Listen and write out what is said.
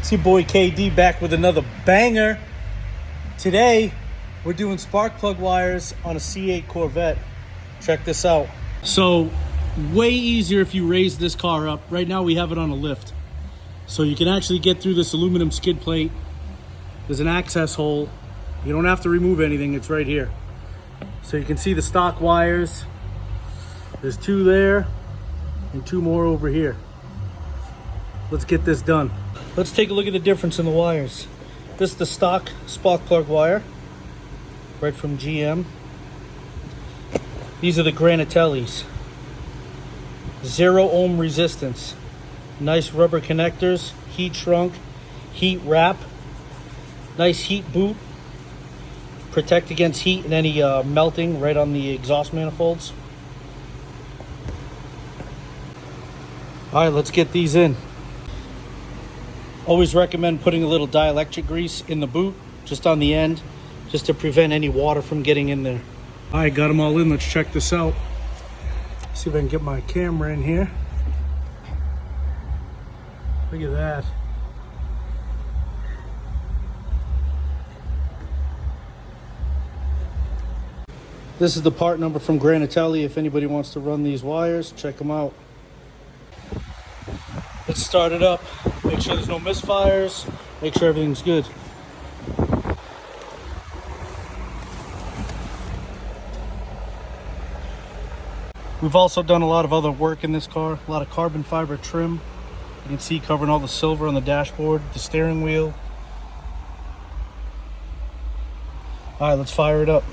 It's your boy KD back with another banger. Today, we're doing spark plug wires on a C8 Corvette. Check this out. So, way easier if you raise this car up. Right now, we have it on a lift. So you can actually get through this aluminum skid plate. There's an access hole. You don't have to remove anything, it's right here. So you can see the stock wires. There's two there and two more over here. Let's get this done. Let's take a look at the difference in the wires. This is the stock spark plug wire, right from GM. These are the Granatellis. 0 ohm resistance. Nice rubber connectors, heat shrunk, heat wrap. Nice heat boot. Protect against heat and any melting right on the exhaust manifolds. All right, let's get these in. Always recommend putting a little dielectric grease in the boot, just on the end, just to prevent any water from getting in there. All right, got them all in. Let's check this out. See if I can get my camera in here. Look at that. This is the part number from Granatelli. If anybody wants to run these wires, check them out. Let's start it up. Make sure there's no misfires. Make sure everything's good. We've also done a lot of other work in this car. A lot of carbon fiber trim. You can see covering all the silver on the dashboard, the steering wheel. All right, let's fire it up.